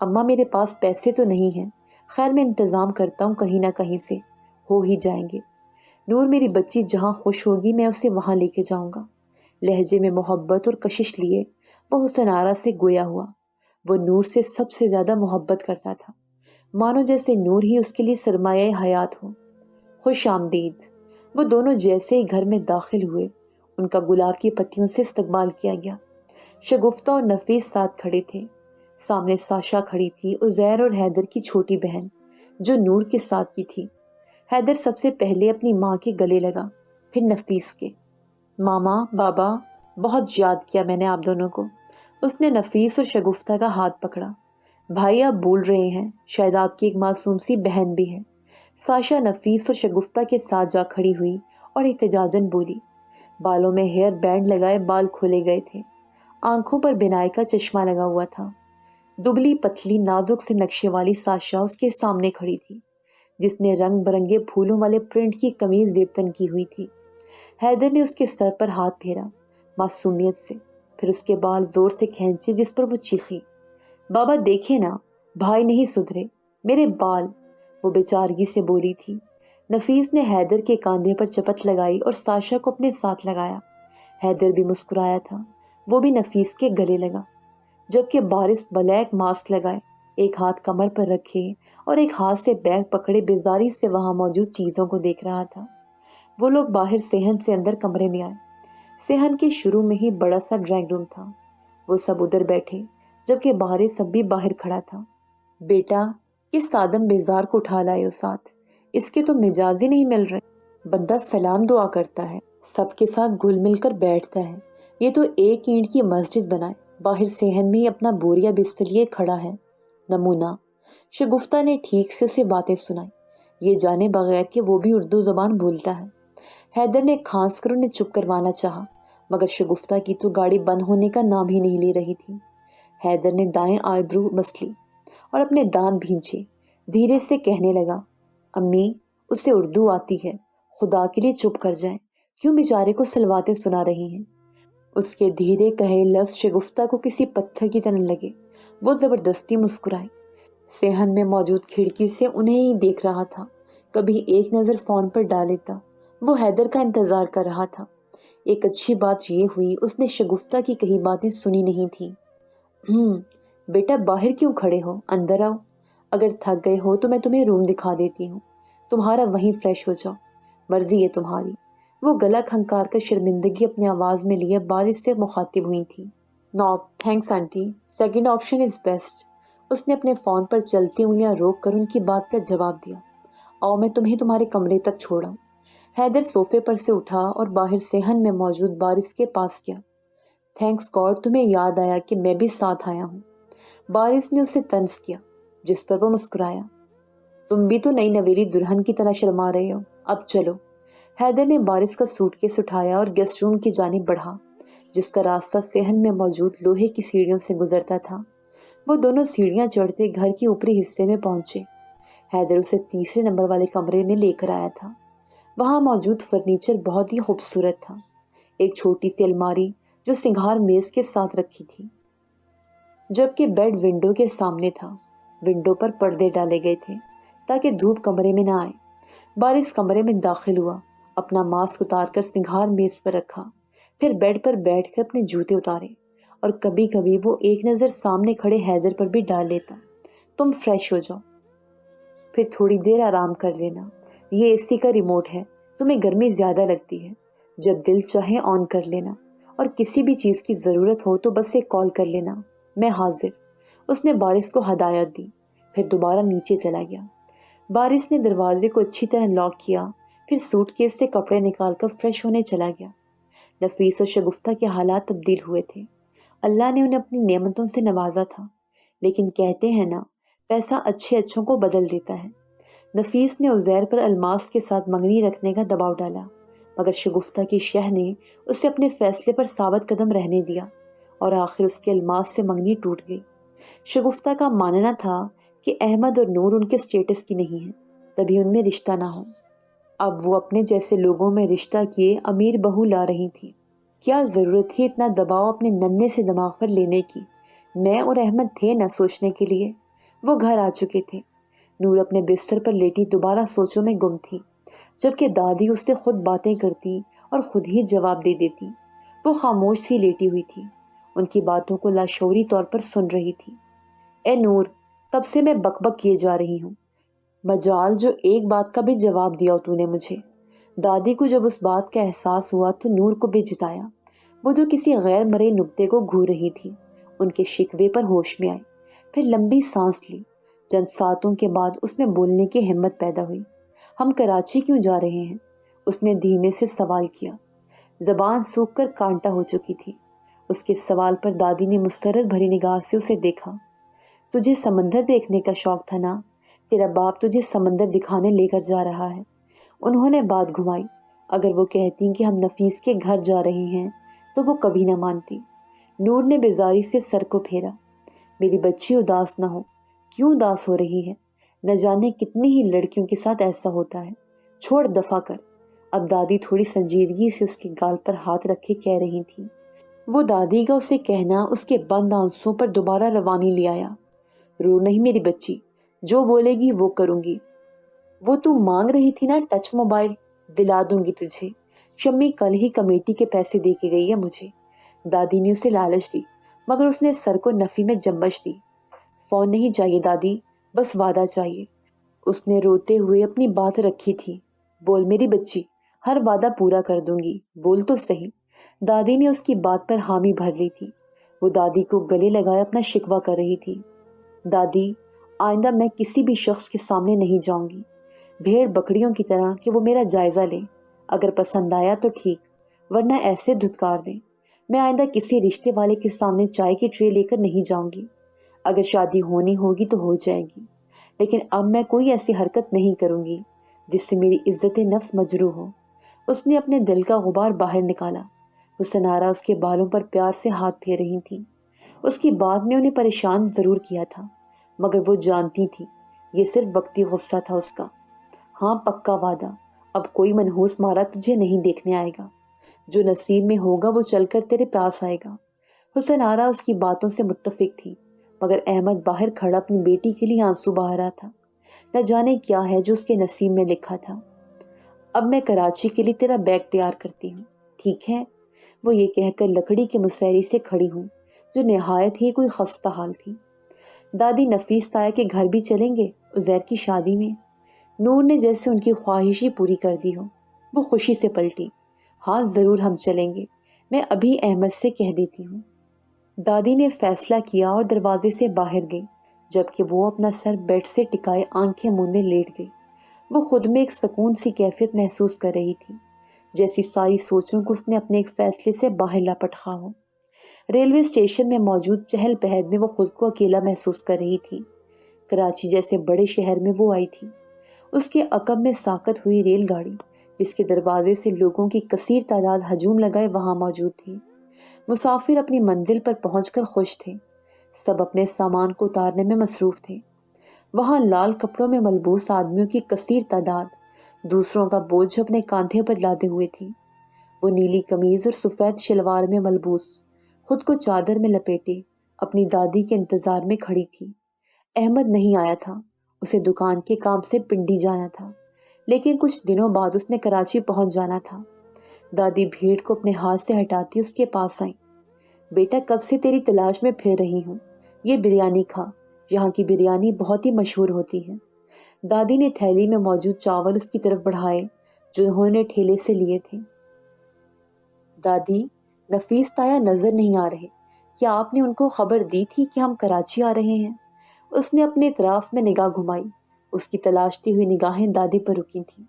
اماں، میرے پاس پیسے تو نہیں ہیں، خیر میں انتظام کرتا ہوں، کہیں نہ کہیں سے ہو ہی جائیں گے۔ نور، میری بچی جہاں خوش ہوگی میں اسے وہاں لے کے جاؤں گا۔ لہجے میں محبت اور کشش لیے وہ حسن آرا سے گویا ہوا۔ وہ نور سے سب سے زیادہ محبت کرتا تھا، مانو جیسے نور ہی اس کے لیے سرمایہ حیات ہو۔ خوش آمدید۔ وہ دونوں جیسے ہی گھر میں داخل ہوئے ان کا گلاب کی پتیوں سے استقبال کیا گیا۔ شگفتہ اور نفیس ساتھ کھڑے تھے۔ سامنے ساشا کھڑی تھی، عزیر اور حیدر کی چھوٹی بہن جو نور کے ساتھ کی تھی۔ حیدر سب سے پہلے اپنی ماں کے گلے لگا، پھر نفیس کے۔ ماما، بابا، بہت یاد کیا میں نے آپ دونوں کو۔ اس نے نفیس اور شگفتہ کا ہاتھ پکڑا۔ بھائی آپ بھول رہے ہیں، شاید آپ کی ایک معصوم سی بہن بھی ہے۔ ساشا نفیس اور شگفتہ کے ساتھ جا کھڑی ہوئی اور احتجاجاً بولی۔ بالوں میں ہیئر بینڈ لگائے بال کھولے گئے تھے، آنکھوں پر بینائی کا چشمہ لگا ہوا تھا۔ دبلی پتلی نازک سے نقشے والی ساشا اس کے سامنے کھڑی تھی، جس نے رنگ برنگے پھولوں والے پرنٹ کی قمیض زیبتن کی ہوئی تھی۔ حیدر نے اس کے سر پر ہاتھ پھیرا معصومیت سے، پھر اس کے بال زور سے کھینچے، جس پر وہ چیخی۔ بابا دیکھے نا، بھائی نہیں سدھرے، میرے بال، وہ بیچارگی سے بولی تھی۔ نفیس نے حیدر کے کاندھے پر چپت لگائی اور ساشا کو اپنے ساتھ لگایا۔ حیدر بھی مسکرایا تھا، وہ بھی نفیس کے گلے لگا، جبکہ بارش بلیک ماسک لگائے، ایک ہاتھ کمر پر رکھے اور ایک ہاتھ سے بیگ پکڑے بیزاری سے وہاں موجود چیزوں کو دیکھ رہا تھا۔ وہ لوگ باہر صحن سے اندر کمرے میں آئے۔ صحن کے شروع میں ہی بڑا سا ڈرائنگ روم تھا۔ وہ سب ادھر بیٹھے، جبکہ باہر سب بھی باہر کھڑا تھا۔ بیٹا، کس آدم بیزار کو اٹھا لائے ہو ساتھ؟ اس کے تو مزاج ہی نہیں مل رہے۔ بندہ سلام دعا کرتا ہے، سب کے ساتھ گھل مل کر بیٹھتا ہے، یہ تو ایک اینٹ کی مسجد بنائے، باہر صحن میں ہی اپنا بوریا بستر لیے کھڑا ہے، نمونہ۔ شگفتہ نے ٹھیک سے اسے باتیں سنائی، یہ جانے بغیر کہ وہ بھی اردو زبان بولتا ہے۔ حیدر نے کھانس کر انہیں چپ کروانا چاہا، مگر شگفتہ کی تو گاڑی بند ہونے کا نام ہی نہیں لے رہی تھی۔ حیدر نے دائیں آئی برو مس لی اور اپنے دانت بھینچے، دھیرے سے کہنے لگا، امی، اسے اردو آتی ہے، خدا کے لیے چپ کر جائیں، کیوں بیچارے کو سلواتیں سنا رہی ہیں؟ اس کے دھیرے کہے لفظ شگفتہ کو کسی پتھر کی طرح لگے۔ وہ زبردستی مسکرائی۔ صحن میں موجود کھڑکی سے انہیں ہی دیکھ رہا تھا، کبھی ایک نظر فون پر ڈال لیتا۔ وہ حیدر کا انتظار کر رہا تھا۔ ایک اچھی بات یہ ہوئی اس نے شگفتہ کی کئی باتیں سنی نہیں تھیں۔ بیٹا باہر کیوں کھڑے ہو، اندر آؤ، اگر تھک گئے ہو تو میں تمہیں روم دکھا دیتی ہوں، تمہارا وہیں فریش ہو جاؤ، مرضی ہے تمہاری۔ وہ گلا کھنکار کر شرمندگی اپنی آواز میں لیے بارش سے مخاطب ہوئی تھی۔ No thanks aunty, second option is best. اس نے اپنے فون پر چلتی انگلیاں روک کر ان کی بات کا جواب دیا۔ آؤ میں تمہیں تمہارے کمرے تک چھوڑا۔ حیدر صوفے پر سے اٹھا اور باہر صحن میں موجود بارش کے پاس گیا۔ تھینکس گاڈ تمہیں یاد آیا کہ میں بھی ساتھ آیا ہوں۔ بارش نے اسے طنز کیا، جس پر وہ مسکرایا۔ تم بھی تو نئی نویلی دلہن کی طرح شرما رہے ہو، اب چلو۔ حیدر نے بارش کا سوٹ کیس اٹھایا اور گیسٹ روم کی جانب بڑھا، جس کا راستہ صحن میں موجود لوہے کی سیڑھیوں سے گزرتا تھا۔ وہ دونوں سیڑھیاں چڑھتے گھر کے اوپری حصے میں پہنچے۔ حیدر اسے تیسرے نمبر والے کمرے میں لے کر آیا تھا۔ وہاں موجود فرنیچر بہت ہی خوبصورت تھا۔ ایک چھوٹی سی الماری جو سنگھار میز کے ساتھ رکھی تھی، جبکہ بیڈ ونڈو کے سامنے تھا۔ ونڈو پر پردے ڈالے گئے تھے تاکہ دھوپ کمرے میں نہ آئے۔ بارش کمرے میں داخل ہوا، اپنا ماسک اتار کر سنگھار میز پر رکھا، پھر بیڈ پر بیٹھ کر اپنے جوتے اتارے، اور کبھی کبھی وہ ایک نظر سامنے کھڑے حیدر پر بھی ڈال لیتا۔ تم فریش ہو جاؤ، پھر تھوڑی دیر آرام کر لینا، یہ اے سی کا ریموٹ ہے، تمہیں گرمی زیادہ لگتی ہے، جب دل چاہے آن کر لینا، اور کسی بھی چیز کی ضرورت ہو تو بس ایک کال کر لینا، میں حاضر۔ اس نے بارش کو ہدایت دی، پھر دوبارہ نیچے چلا گیا۔ بارش نے دروازے کو اچھی طرح لاک کیا، پھر سوٹ کیس سے کپڑے نکال کر فریش ہونے چلا گیا۔ نفیس اور شگفتہ کے حالات تبدیل ہوئے تھے۔ اللہ نے انہیں اپنی نعمتوں سے نوازا تھا، لیکن کہتے ہیں نا، پیسہ اچھے اچھوں کو بدل دیتا ہے۔ نفیس نے عزیر پر الماس کے ساتھ منگنی رکھنے کا دباؤ ڈالا، مگر شگفتہ کی شہ نے اسے اپنے فیصلے پر ثابت قدم رہنے دیا، اور آخر اس کے الماس سے منگنی ٹوٹ گئی۔ شگفتہ کا ماننا تھا کہ احمد اور نور ان کے سٹیٹس کی نہیں ہیں، تبھی ان میں رشتہ نہ ہو۔ اب وہ اپنے جیسے لوگوں میں رشتہ کیے امیر بہو لا رہی تھی۔ کیا ضرورت تھی اتنا دباؤ اپنے ننھے سے دماغ پر لینے کی؟ میں اور احمد تھے نہ سوچنے کے لیے۔ وہ گھر آ چکے تھے۔ نور اپنے بستر پر لیٹی دوبارہ سوچوں میں گم تھی، جبکہ دادی اس سے خود باتیں کرتی اور خود ہی جواب دے دیتی۔ وہ خاموش سی لیٹی ہوئی تھی، ان کی باتوں کو لاشعوری طور پر سن رہی تھی۔ اے نور، کب سے میں بک بک کیے جا رہی ہوں، مجال جو ایک بات کا بھی جواب دیا تو نے مجھے۔ دادی کو جب اس بات کا احساس ہوا تو نور کو بھی جتایا، وہ جو کسی غیر مرئی نکتے کو گھور رہی تھی۔ ان کے شکوے پر ہوش میں آئی، پھر لمبی سانس لی۔ چند ساتوں کے بعد اس میں بولنے کی ہمت پیدا ہوئی۔ ہم کراچی کیوں جا رہے ہیں؟ اس نے دھیمے سے سوال کیا۔ زبان سوکھ کر کانٹا ہو چکی تھی۔ اس کے سوال پر دادی نے مسرت بھری نگاہ سے اسے دیکھا۔ تجھے سمندر دیکھنے کا شوق تھا نا؟ تیرا باپ تجھے سمندر دکھانے لے کر جا رہا ہے۔ انہوں نے بات گھمائی۔ اگر وہ کہتی کہ ہم نفیس کے گھر جا رہے ہیں تو وہ کبھی نہ مانتی۔ نور نے بیزاری سے سر کو پھیرا۔ میری بچی اداس نہ ہو۔ کیوں اداس ہو رہی ہے؟ نہ جانے کتنی ہی لڑکیوں کے ساتھ ایسا ہوتا ہے۔ چھوڑ، دفع کر۔ اب دادی تھوڑی سنجیدگی سے اس کے گال پر ہاتھ رکھے کہہ رہی تھی۔ وہ دادی کا اسے کہنا اس کے بند آنسوں پر دوبارہ روانی لے آیا۔ رو نہیں میری بچی، جو بولے گی وہ کروں گی۔ وہ تو مانگ رہی تھی نا ٹچ موبائل، دلا دوں گی تجھے۔ شمی کل ہی کمیٹی کے پیسے دے کے گئی ہے مجھے۔ دادی نے اسے لالچ دی، مگر اس نے سر کو نفی میں جنبش دی۔ فون نہیں چاہیے دادی، بس وعدہ چاہیے۔ اس نے روتے ہوئے اپنی بات رکھی تھی۔ بول میری بچی، ہر وعدہ پورا کر دوں گی، بول تو صحیح۔ دادی نے اس کی بات پر حامی بھر لی تھی۔ وہ دادی کو گلے لگائے اپنا شکوہ کر رہی تھی۔ دادی، آئندہ میں کسی بھی شخص کے سامنے نہیں جاؤں گی، بھیڑ بکریوں کی طرح کہ وہ میرا جائزہ لیں۔ اگر پسند آیا تو ٹھیک، ورنہ ایسے دھتکار دیں۔ میں آئندہ کسی رشتے والے کے سامنے چائے کی ٹرے لے کر نہیں جاؤں گی۔ اگر شادی ہونی ہوگی تو ہو جائے گی، لیکن اب میں کوئی ایسی حرکت نہیں کروں گی جس سے میری عزت نفس مجروح ہو۔ اس نے اپنے دل کا غبار باہر نکالا۔ حسن آرا اس کے بالوں پر پیار سے ہاتھ پھیر رہی تھی۔ اس کی بات نے انہیں پریشان ضرور کیا تھا، مگر وہ جانتی تھی یہ صرف وقتی غصہ تھا اس کا۔ ہاں پکا وعدہ، اب کوئی منحوس مارا تجھے نہیں دیکھنے آئے گا۔ جو نصیب میں ہوگا وہ چل کر تیرے پاس آئے گا۔ حسن آرا اس کی باتوں سے متفق تھی، مگر احمد باہر کھڑا اپنی بیٹی کے لیے آنسو بہا رہا تھا۔ نہ جانے کیا ہے جو اس کے نصیب میں لکھا تھا۔ اب میں کراچی کے لیے تیرا بیگ تیار کرتی ہوں، ٹھیک ہے؟ وہ یہ کہہ کر لکڑی کے مسیری سے کھڑی ہوئی، جو نہایت ہی کوئی خستہ حال تھی۔ دادی، نفیس تایا کے گھر بھی چلیں گے عزیر کی شادی میں؟ نور نے جیسے ان کی خواہش ہی پوری کر دی ہو۔ وہ خوشی سے پلٹی۔ ہاں ضرور ہم چلیں گے، میں ابھی احمد سے کہہ دیتی ہوں۔ دادی نے فیصلہ کیا اور دروازے سے باہر گئی، جبکہ وہ اپنا سر بیڈ سے ٹکائے آنکھیں موندے لیٹ گئی۔ وہ خود میں ایک سکون سی کیفیت محسوس کر رہی تھی، جیسی ساری سوچوں کو اس نے اپنے ایک فیصلے سے باہر لپٹا ہو۔ ریلوے اسٹیشن میں موجود چہل پہل میں وہ خود کو اکیلا محسوس کر رہی تھی۔ کراچی جیسے بڑے شہر میں وہ آئی تھی۔ اس کے عقب میں ساکت ہوئی ریل گاڑی، جس کے دروازے سے لوگوں کی کثیر تعداد ہجوم لگائے وہاں موجود تھی۔ مسافر اپنی منزل پر پہنچ کر خوش تھے، سب اپنے سامان کو اتارنے میں مصروف تھے۔ وہاں لال کپڑوں میں ملبوس آدمیوں کی کثیر تعداد دوسروں کا بوجھ اپنے کاندھے پر لادے ہوئے تھی۔ وہ نیلی قمیض اور سفید شلوار میں ملبوس، خود کو چادر میں لپیٹے اپنی دادی کے انتظار میں کھڑی تھی۔ احمد نہیں آیا تھا، اسے دکان کے کام سے پنڈی جانا تھا، لیکن کچھ دنوں بعد اس نے کراچی پہنچ جانا تھا۔ دادی بھیڑ کو اپنے ہاتھ سے ہٹاتی اس کے پاس آئی۔ بیٹا، کب سے تیری تلاش میں پھر رہی ہوں، یہ بریانی کھا، یہاں کی بریانی بہت ہی مشہور ہوتی ہے۔ دادی نے تھیلی میں موجود چاول اس کی طرف بڑھائے جو انہوں نے ٹھیلے سے لیے تھے۔ دادی، نفیس تایا نظر نہیں آ رہے، کیا آپ نے ان کو خبر دی تھی کہ ہم کراچی آ رہے ہیں؟ اس نے اپنے اطراف میں نگاہ گھمائی۔ اس کی تلاشتی ہوئی نگاہیں دادی پر رکی تھیں،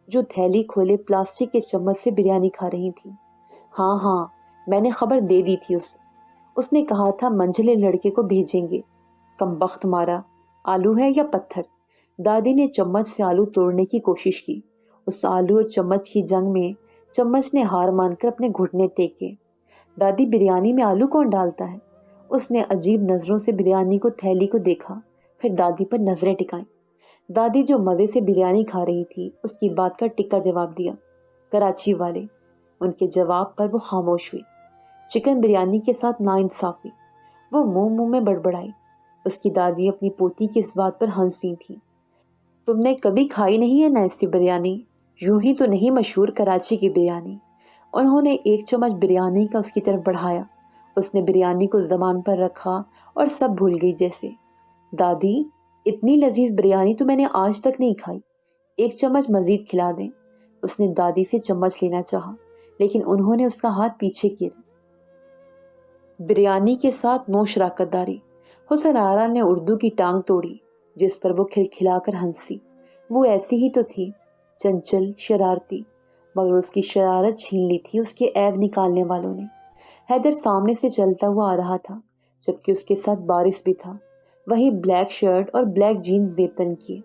جو تھیلی کھولے پلاسٹک کے چمچ سے بریانی کھا رہی تھی۔ ہاں ہاں، میں نے خبر دے دی تھی اسے۔ اس نے کہا تھا منجھلے لڑکے کو بھیجیں گے۔ کم بخت مارا، آلو ہے یا پتھر؟ دادی نے چمچ سے آلو توڑنے کی کوشش کی۔ اس آلو اور چمچ کی جنگ میں چمچ نے ہار مان کر اپنے گھٹنے ٹیکے۔ دادی، بریانی میں آلو کون ڈالتا ہے؟ اس نے عجیب نظروں سے بریانی کو تھیلی کو دیکھا، پھر دادی پر نظریں ٹکائیں۔ دادی جو مزے سے بریانی کھا رہی تھی اس کی بات کا ٹکا جواب دیا، کراچی والے۔ ان کے جواب پر وہ خاموش ہوئی۔ چکن بریانی کے ساتھ ناانصافی، وہ منہ میں بڑبڑائی۔ اس کی دادی اپنی پوتی کی اس بات پر ہنسی تھی۔ تم نے کبھی کھائی نہیں ہے نا ایسی بریانی، یوں ہی تو نہیں مشہور کراچی کی بریانی۔ انہوں نے ایک چمچ بریانی کا اس کی طرف بڑھایا۔ اس نے بریانی کو زبان پر رکھا اور سب بھول گئی جیسے۔ دادی، اتنی لذیذ بریانی تو میں نے آج تک نہیں کھائی، ایک چمچ مزید کھلا دیں۔ اس نے دادی سے چمچ لینا چاہا لیکن انہوں نے اس کا ہاتھ پیچھے کیا۔ بریانی کے ساتھ نو شراکت داری۔ حسن آرا نے اردو کی ٹانگ توڑی جس پر وہ کھلکھلا کر ہنسی۔ وہ ایسی ہی تو تھی، چنچل، شرارتی، مگر اس کی شرارت چھین لی تھی اس کے عیب نکالنے والوں نے۔ حیدر سامنے سے چلتا ہوا آ رہا تھا جبکہ اس کے ساتھ بارش بھی تھا۔ وہی بلیک شرٹ اور بلیک جینز زیب کیے،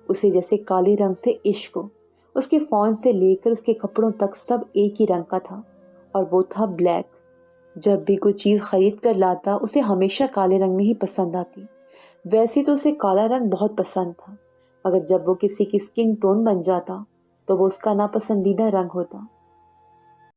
اسے جیسے کالے رنگ سے عشق ہو۔ اس کے فون سے لے کر اس کے کپڑوں تک سب ایک ہی رنگ کا تھا اور وہ تھا بلیک۔ جب بھی کوئی چیز خرید کر لاتا اسے ہمیشہ کالے رنگ میں ہی پسند آتی۔ ویسے تو اسے کالا رنگ بہت پسند تھا، مگر جب وہ کسی کی سکن ٹون بن جاتا تو وہ اس کا ناپسندیدہ رنگ ہوتا۔